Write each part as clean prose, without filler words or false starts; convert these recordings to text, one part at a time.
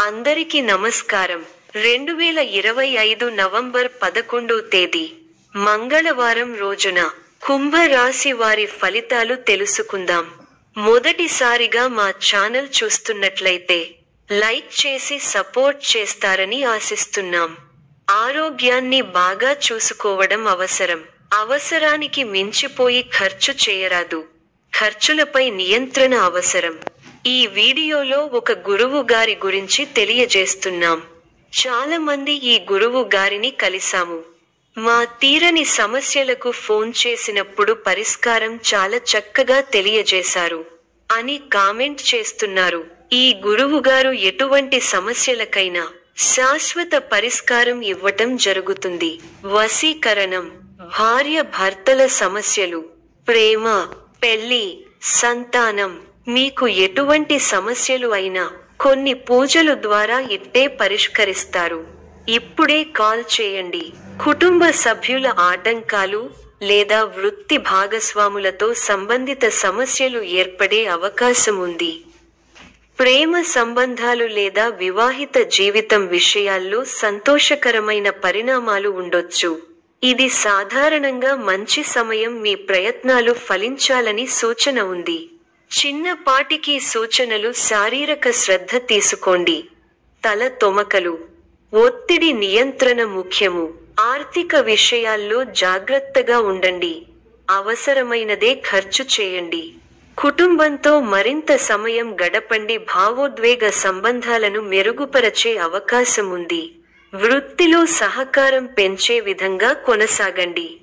అందరికీ నమస్కారం. 2025 నవంబర్ 11వ తేదీ మంగళవారం రోజున కుంభ రాశి వారి ఫలితాలు తెలుసుకుందాం. మొదటిసారిగా మా ఛానల్ చూస్తున్నట్లయితే లైక్ చేసి సపోర్ట్ చేస్తారని ఆశిస్తున్నాం. ఆరోగ్యాన్ని బాగా చూసుకోవడం అవసరం. అవసరానికి మించిపోయి ఖర్చు చేయరాదు. ఖర్చులపై నియంత్రణ అవసరం. ఈ వీడియోలో ఒక గురువు గారి గురించి తెలియజేస్తున్నాం. చాలా మంది ఈ గురువు గారిని కలిసాము. మా తీరని సమస్యలకు ఫోన్ చేసినప్పుడు పరిష్కారం చాలా చక్కగా తెలియజేశారు అని కామెంట్ చేస్తున్నారు. ఈ గురువుగారు ఎటువంటి సమస్యలకైనా శాశ్వత పరిష్కారం ఇవ్వటం జరుగుతుంది. వశీకరణం, భార్య భర్తల సమస్యలు, ప్రేమ, పెళ్లి, సంతానం, మీకు ఎటువంటి సమస్యలు అయినా కొన్ని పూజలు ద్వారా ఇట్టే పరిష్కరిస్తారు. ఇప్పుడే కాల్ చేయండి. కుటుంబ సభ్యుల ఆటంకాలు లేదా వృత్తి భాగస్వాములతో సంబంధిత సమస్యలు ఏర్పడే అవకాశం ఉంది. ప్రేమ సంబంధాలు లేదా వివాహిత జీవితం విషయాల్లో సంతోషకరమైన పరిణామాలు ఉండొచ్చు. ఇది సాధారణంగా మంచి సమయం. మీ ప్రయత్నాలు ఫలించాలని సూచన ఉంది. చిన్నపాటికి సూచనలు. శారీరక శ్రద్ధ తీసుకోండి. తల తొమకలు, ఒత్తిడి నియంత్రణ ముఖ్యము. ఆర్థిక విషయాల్లో జాగ్రత్తగా ఉండండి. అవసరమైనదే ఖర్చు చేయండి. కుటుంబంతో మరింత సమయం గడపండి. భావోద్వేగ సంబంధాలను మెరుగుపరచే అవకాశం ఉంది. వృత్తిలో సహకారం పెంచే విధంగా కొనసాగండి.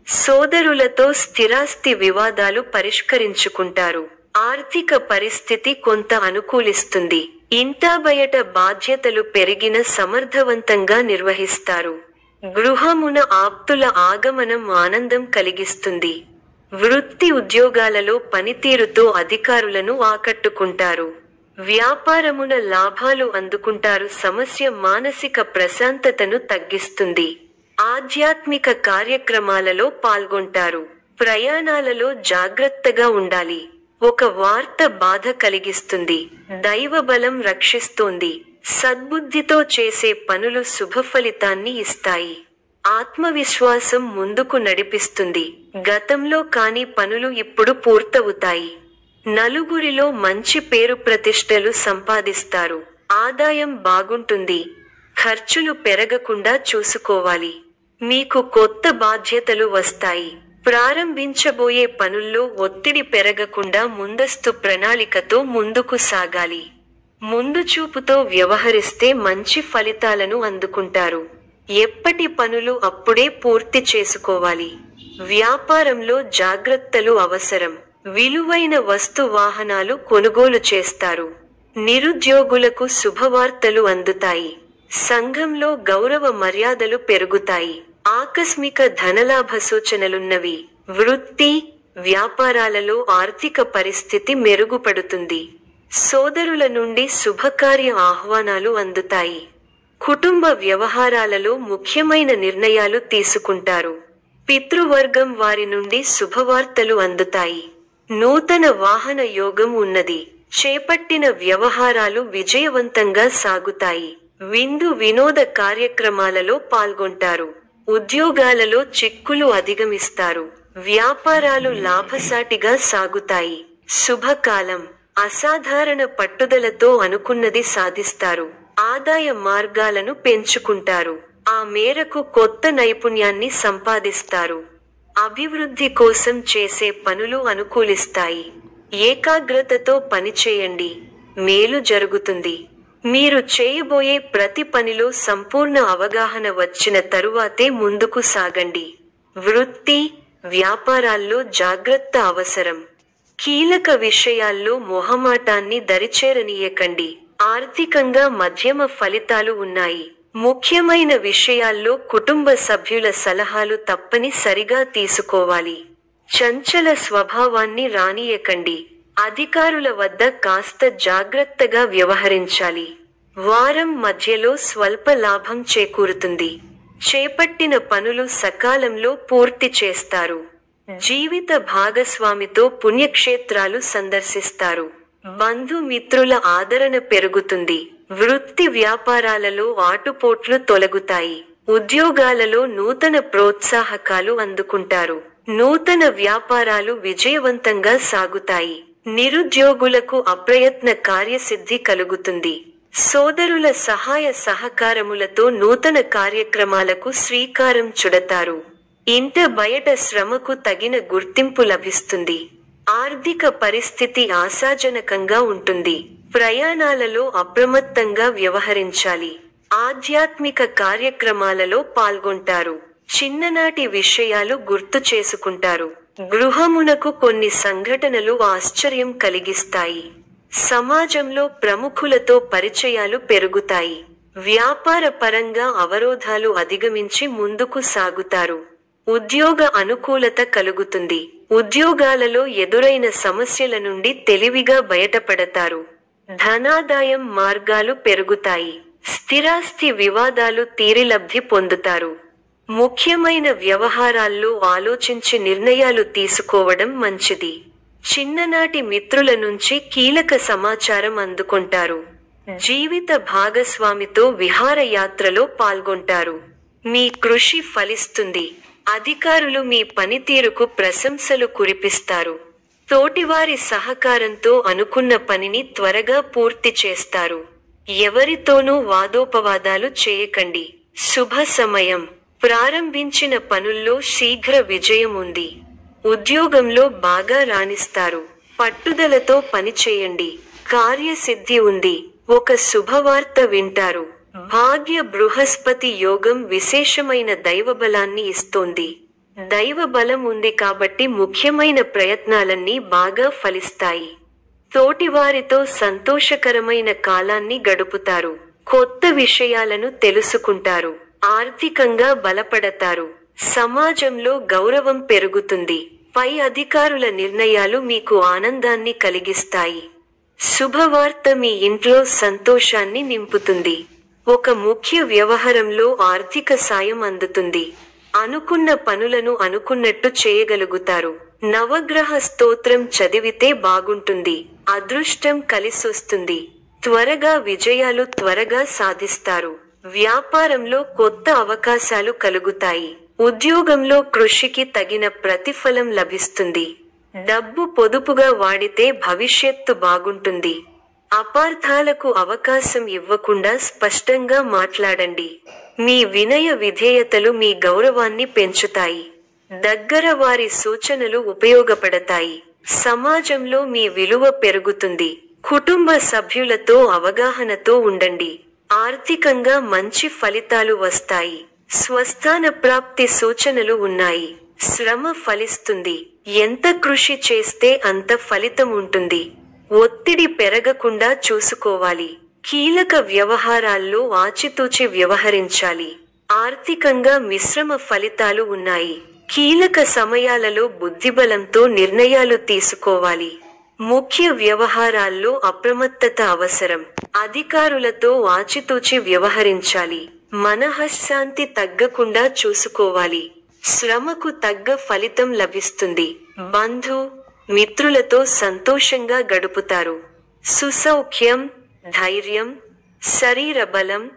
సోదరులతో స్థిరాస్తి వివాదాలు పరిష్కరించుకుంటారు. ఆర్థిక పరిస్థితి కొంత అనుకూలిస్తుంది. ఇంటా బయట బాధ్యతలు పెరిగిన సమర్థవంతంగా నిర్వహిస్తారు. గృహమున ఆప్తుల ఆగమనం ఆనందం కలిగిస్తుంది. వృత్తి ఉద్యోగాలలో పనితీరుతో అధికారులను ఆకట్టుకుంటారు. వ్యాపారమున లాభాలు అందుకుంటారు. సమస్య మానసిక ప్రశాంతతను తగ్గిస్తుంది. ఆధ్యాత్మిక కార్యక్రమాలలో పాల్గొంటారు. ప్రయాణాలలో జాగ్రత్తగా ఉండాలి. ఒక వార్త బాధ కలిగిస్తుంది. దైవబలం రక్షిస్తోంది. సద్బుద్ధితో చేసే పనులు శుభఫలితాన్ని ఇస్తాయి. ఆత్మవిశ్వాసం ముందుకు నడిపిస్తుంది. గతంలో కాని పనులు ఇప్పుడు పూర్తవుతాయి. నలుగురిలో మంచి పేరు ప్రతిష్టలు సంపాదిస్తారు. ఆదాయం బాగుంటుంది. ఖర్చులు పెరగకుండా చూసుకోవాలి. మీకు కొత్త బాధ్యతలు వస్తాయి. ప్రారంభించబోయే పనుల్లో ఒత్తిడి పెరగకుండా ముందస్తు ప్రణాళికతో ముందుకు సాగాలి. ముందు చూపుతో వ్యవహరిస్తే మంచి ఫలితాలను అందుకుంటారు. ఎప్పటి పనులు అప్పుడే పూర్తి చేసుకోవాలి. వ్యాపారంలో జాగ్రత్తలు అవసరం. విలువైన వస్తు వాహనాలు కొనుగోలు చేస్తారు. నిరుద్యోగులకు శుభవార్తలు అందుతాయి. సంఘంలో గౌరవ మర్యాదలు పెరుగుతాయి. ఆకస్మిక ధనలాభ సూచనలున్నవి. వృత్తి, వ్యాపారాలలో ఆర్థిక పరిస్థితి మెరుగుపడుతుంది. సోదరుల నుండి శుభకార్య ఆహ్వానాలు అందుతాయి. కుటుంబ వ్యవహారాలలో ముఖ్యమైన నిర్ణయాలు తీసుకుంటారు. పితృవర్గం వారి నుండి శుభవార్తలు అందుతాయి. నూతన వాహన యోగం ఉన్నది. చేపట్టిన వ్యవహారాలు విజయవంతంగా సాగుతాయి. విందు వినోద కార్యక్రమాలలో పాల్గొంటారు. ఉద్యోగాలలో చిక్కులు అధిగమిస్తారు. వ్యాపారాలు లాభసాటిగా సాగుతాయి. శుభకాలం. అసాధారణ పట్టుదలతో అనుకున్నది సాధిస్తారు. ఆదాయ మార్గాలను పెంచుకుంటారు. ఆ మేరకు కొత్త నైపుణ్యాన్ని సంపాదిస్తారు. అభివృద్ధి కోసం చేసే పనులు అనుకూలిస్తాయి. ఏకాగ్రతతో పనిచేయండి. మేలు జరుగుతుంది. మీరు చేయబోయే ప్రతి పనిలో సంపూర్ణ అవగాహన వచ్చిన తరువాతే ముందుకు సాగండి. వృత్తి, వ్యాపారాల్లో జాగ్రత్త అవసరం. కీలక విషయాల్లో మొహమాటాన్ని దరిచేరనీయకండి. ఆర్థికంగా మధ్యమ ఫలితాలు ఉన్నాయి. ముఖ్యమైన విషయాల్లో కుటుంబ సభ్యుల సలహాలు తప్పనిసరిగా తీసుకోవాలి. చంచల స్వభావాన్ని రానీయకండి. అధికారుల వద్ద కాస్త జాగ్రత్తగా వ్యవహరించాలి. వారం మధ్యలో స్వల్ప లాభం చేకూరుతుంది. చేపట్టిన పనులు సకాలంలో పూర్తి చేస్తారు. జీవిత భాగస్వామితో పుణ్యక్షేత్రాలు సందర్శిస్తారు. బంధుమిత్రుల ఆదరణ పెరుగుతుంది. వృత్తి వ్యాపారాలలో ఆటుపోట్లు తొలగుతాయి. ఉద్యోగాలలో నూతన ప్రోత్సాహకాలు అందుకుంటారు. నూతన వ్యాపారాలు విజయవంతంగా సాగుతాయి. నిరుద్యోగులకు అప్రయత్న కార్యసిద్ధి కలుగుతుంది. సోదరుల సహాయ సహకారములతో నూతన కార్యక్రమాలకు శ్రీకారం చుడతారు. ఇంట బయట శ్రమకు తగిన గుర్తింపు లభిస్తుంది. ఆర్థిక పరిస్థితి ఆశాజనకంగా ఉంటుంది. ప్రయాణాలలో అప్రమత్తంగా వ్యవహరించాలి. ఆధ్యాత్మిక కార్యక్రమాలలో పాల్గొంటారు. చిన్ననాటి విషయాలు గుర్తు చేసుకుంటారు. గృహమునకు కొన్ని సంఘటనలు ఆశ్చర్యం కలిగిస్తాయి. సమాజంలో ప్రముఖులతో పరిచయాలు పెరుగుతాయి. వ్యాపార పరంగా అవరోధాలు అధిగమించి ముందుకు సాగుతారు. ఉద్యోగ అనుకూలత కలుగుతుంది. ఉద్యోగాలలో ఎదురైన సమస్యల నుండి తెలివిగా బయటపడతారు. ధనాదాయం మార్గాలు పెరుగుతాయి. స్థిరాస్తి వివాదాలు తీరి లబ్ధి పొందుతారు. ముఖ్యమైన వ్యవహారాల్లో ఆలోచించి నిర్ణయాలు తీసుకోవడం మంచిది. చిన్ననాటి మిత్రుల నుంచి కీలక సమాచారం అందుకుంటారు. జీవిత భాగస్వామితో విహారయాత్రలో పాల్గొంటారు. మీ కృషి ఫలిస్తుంది. అధికారులు మీ పనితీరుకు ప్రశంసలు కురిపిస్తారు. తోటివారి సహకారంతో అనుకున్న పనిని త్వరగా పూర్తి చేస్తారు. ఎవరితోనూ వాదోపవాదాలు చేయకండి. శుభ సమయం. ప్రారంభించిన పనుల్లో శీఘ్ర విజయం ఉంది. ఉద్యోగంలో బాగా రాణిస్తారు. పట్టుదలతో పనిచేయండి. కార్యసిద్ధి ఉంది. ఒక శుభవార్త వింటారు. భాగ్య బృహస్పతి యోగం విశేషమైన దైవబలాన్ని ఇస్తోంది. దైవబలం ఉంది కాబట్టి ముఖ్యమైన ప్రయత్నాలన్నీ బాగా ఫలిస్తాయి. తోటివారితో సంతోషకరమైన కాలాన్ని గడుపుతారు. కొత్త విషయాలను తెలుసుకుంటారు. ఆర్థికంగా బలపడతారు. సమాజంలో గౌరవం పెరుగుతుంది. పై అధికారుల నిర్ణయాలు మీకు ఆనందాన్ని కలిగిస్తాయి. శుభవార్త మీ ఇంట్లో సంతోషాన్ని నింపుతుంది. ఒక ముఖ్య వ్యవహారంలో ఆర్థిక సాయం అందుతుంది. అనుకున్న పనులను అనుకున్నట్టు చేయగలుగుతారు. నవగ్రహ స్తోత్రం చదివితే బాగుంటుంది. అదృష్టం కలిసొస్తుంది. త్వరగా విజయాలు సాధిస్తారు. వ్యాపారంలో కొత్త అవకాశాలు కలుగుతాయి. ఉద్యోగంలో కృషికి తగిన ప్రతిఫలం లభిస్తుంది. డబ్బు పొదుపుగా వాడితే భవిష్యత్తు బాగుంటుంది. అపార్థాలకు అవకాశం ఇవ్వకుండా స్పష్టంగా మాట్లాడండి. మీ వినయ విధేయతలు మీ గౌరవాన్ని పెంచుతాయి. దగ్గర వారి సూచనలు ఉపయోగపడతాయి. సమాజంలో మీ విలువ పెరుగుతుంది. కుటుంబ సభ్యులతో అవగాహనతో ఉండండి. ఆర్థికంగా మంచి ఫలితాలు వస్తాయి. స్వస్థాన ప్రాప్తి సూచనలు ఉన్నాయి. శ్రమ ఫలిస్తుంది. ఎంత కృషి చేస్తే అంత ఫలితం ఉంటుంది. ఒత్తిడి పెరగకుండా చూసుకోవాలి. కీలక వ్యవహారాల్లో ఆచితూచి వ్యవహరించాలి. ఆర్థికంగా మిశ్రమ ఫలితాలు ఉన్నాయి. కీలక సమయాలలో బుద్ధిబలంతో నిర్ణయాలు తీసుకోవాలి. ముఖ్య వ్యవహారాల్లో అప్రమత్తత అవసరం. అధికారులతో ఆచితూచి వ్యవహరించాలి. మనఃశాంతి తగ్గకుండా చూసుకోవాలి. శ్రమకు తగ్గ ఫలితం లభిస్తుంది. బంధు మిత్రులతో సంతోషంగా గడుపుతారు. సుసౌఖ్యం, ధైర్యం, శరీర బలం,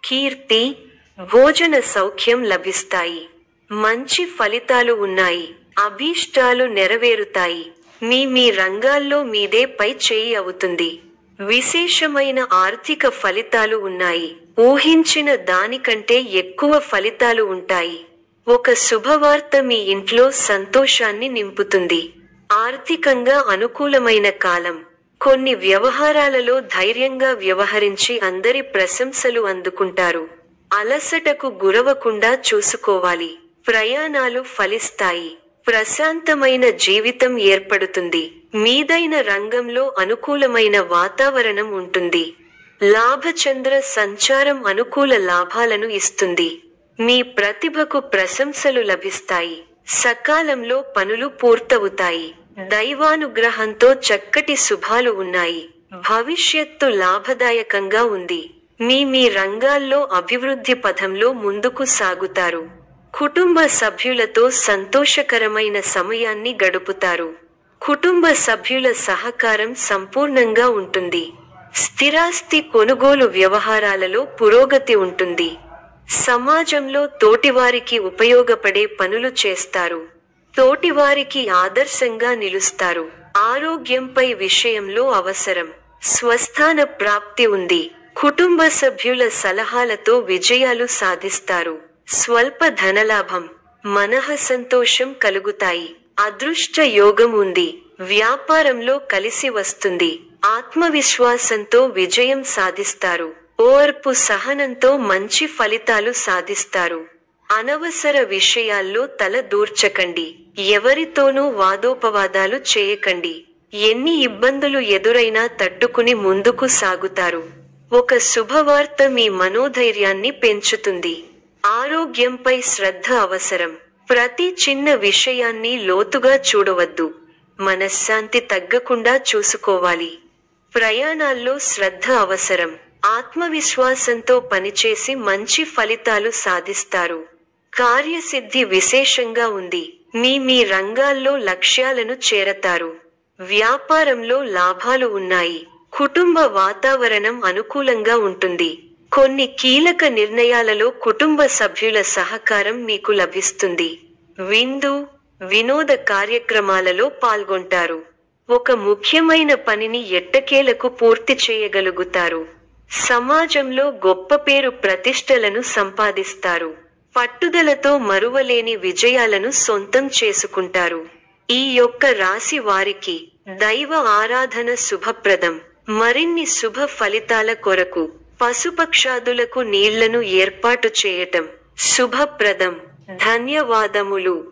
కీర్తి, భోజన సౌఖ్యం లభిస్తాయి. మంచి ఫలితాలు ఉన్నాయి. అభీష్టాలు నెరవేరుతాయి. మీ రంగాల్లో మీదే పై చేయి అవుతుంది. విశేషమైన ఆర్థిక ఫలితాలు ఉన్నాయి. ఊహించిన దానికంటే ఎక్కువ ఫలితాలు ఉంటాయి. ఒక శుభవార్త మీ ఇంట్లో సంతోషాన్ని నింపుతుంది. ఆర్థికంగా అనుకూలమైన కాలం. కొన్ని వ్యవహారాలలో ధైర్యంగా వ్యవహరించి అందరి ప్రశంసలు అందుకుంటారు. అలసటకు గురవకుండా చూసుకోవాలి. ప్రయాణాలు ఫలిస్తాయి. ప్రశాంతమైన జీవితం ఏర్పడుతుంది. మీదైన రంగంలో అనుకూలమైన వాతావరణం ఉంటుంది. లాభచంద్ర సంచారం అనుకూల లాభాలను ఇస్తుంది. మీ ప్రతిభకు ప్రశంసలు లభిస్తాయి. సకాలంలో పనులు పూర్తవుతాయి. దైవానుగ్రహంతో చక్కటి శుభాలు ఉన్నాయి. భవిష్యత్తు లాభదాయకంగా ఉంది. మీ రంగాల్లో అభివృద్ధి పథంలో ముందుకు సాగుతారు. కుటుంబ సభ్యులతో సంతోషకరమైన సమయాన్ని గడుపుతారు. కుటుంబ సభ్యుల సహకారం సంపూర్ణంగా ఉంటుంది. స్థిరాస్తి కొనుగోలు వ్యవహారాలలో పురోగతి ఉంటుంది. సమాజంలో తోటివారికి ఉపయోగపడే పనులు చేస్తారు. తోటివారికి ఆదర్శంగా నిలుస్తారు. ఆరోగ్యంపై విషయంలో అవసరం. స్వస్థాన ప్రాప్తి ఉంది. కుటుంబ సభ్యుల సలహాలతో విజయాలు సాధిస్తారు. స్వల్ప ధనలాభం. మనః సంతోషం కలుగుతాయి. అదృష్ట యోగం ఉంది. వ్యాపారంలో కలిసి వస్తుంది. ఆత్మవిశ్వాసంతో విజయం సాధిస్తారు. ఓర్పు సహనంతో మంచి ఫలితాలు సాధిస్తారు. అనవసర విషయాల్లో తల దూర్చకండి. ఎవరితోనూ వాదోపవాదాలు చేయకండి. ఎన్ని ఇబ్బందులు ఎదురైనా తట్టుకుని ముందుకు సాగుతారు. ఒక శుభవార్త మీ మనోధైర్యాన్ని పెంచుతుంది. ఆరోగ్యంపై శ్రద్ధ అవసరం. ప్రతి చిన్న విషయాన్ని లోతుగా చూడవద్దు. మనశ్శాంతి తగ్గకుండా చూసుకోవాలి. ప్రయాణాల్లో శ్రద్ధ అవసరం. ఆత్మవిశ్వాసంతో పనిచేసి మంచి ఫలితాలు సాధిస్తారు. కార్యసిద్ధి విశేషంగా ఉంది. మీ రంగాల్లో లక్ష్యాలను చేరతారు. వ్యాపారంలో లాభాలు ఉన్నాయి. కుటుంబ వాతావరణం అనుకూలంగా ఉంటుంది. కొన్ని కీలక నిర్ణయాలలో కుటుంబ సభ్యుల సహకారం మీకు లభిస్తుంది. విందు, వినోద కార్యక్రమాలలో పాల్గొంటారు. ఒక ముఖ్యమైన పనిని ఎట్టకేలకు పూర్తి చేయగలుగుతారు. సమాజంలో గొప్ప పేరు ప్రతిష్టలను సంపాదిస్తారు. పట్టుదలతో మరువలేని విజయాలను సొంతం చేసుకుంటారు. ఈ యొక్క రాశి వారికి దైవ ఆరాధన శుభప్రదం. మరిన్ని శుభ ఫలితాల కొరకు పశుపక్షాదులకు నీళ్లను ఏర్పాటు చేయటం శుభప్రదం. ధన్యవాదములు.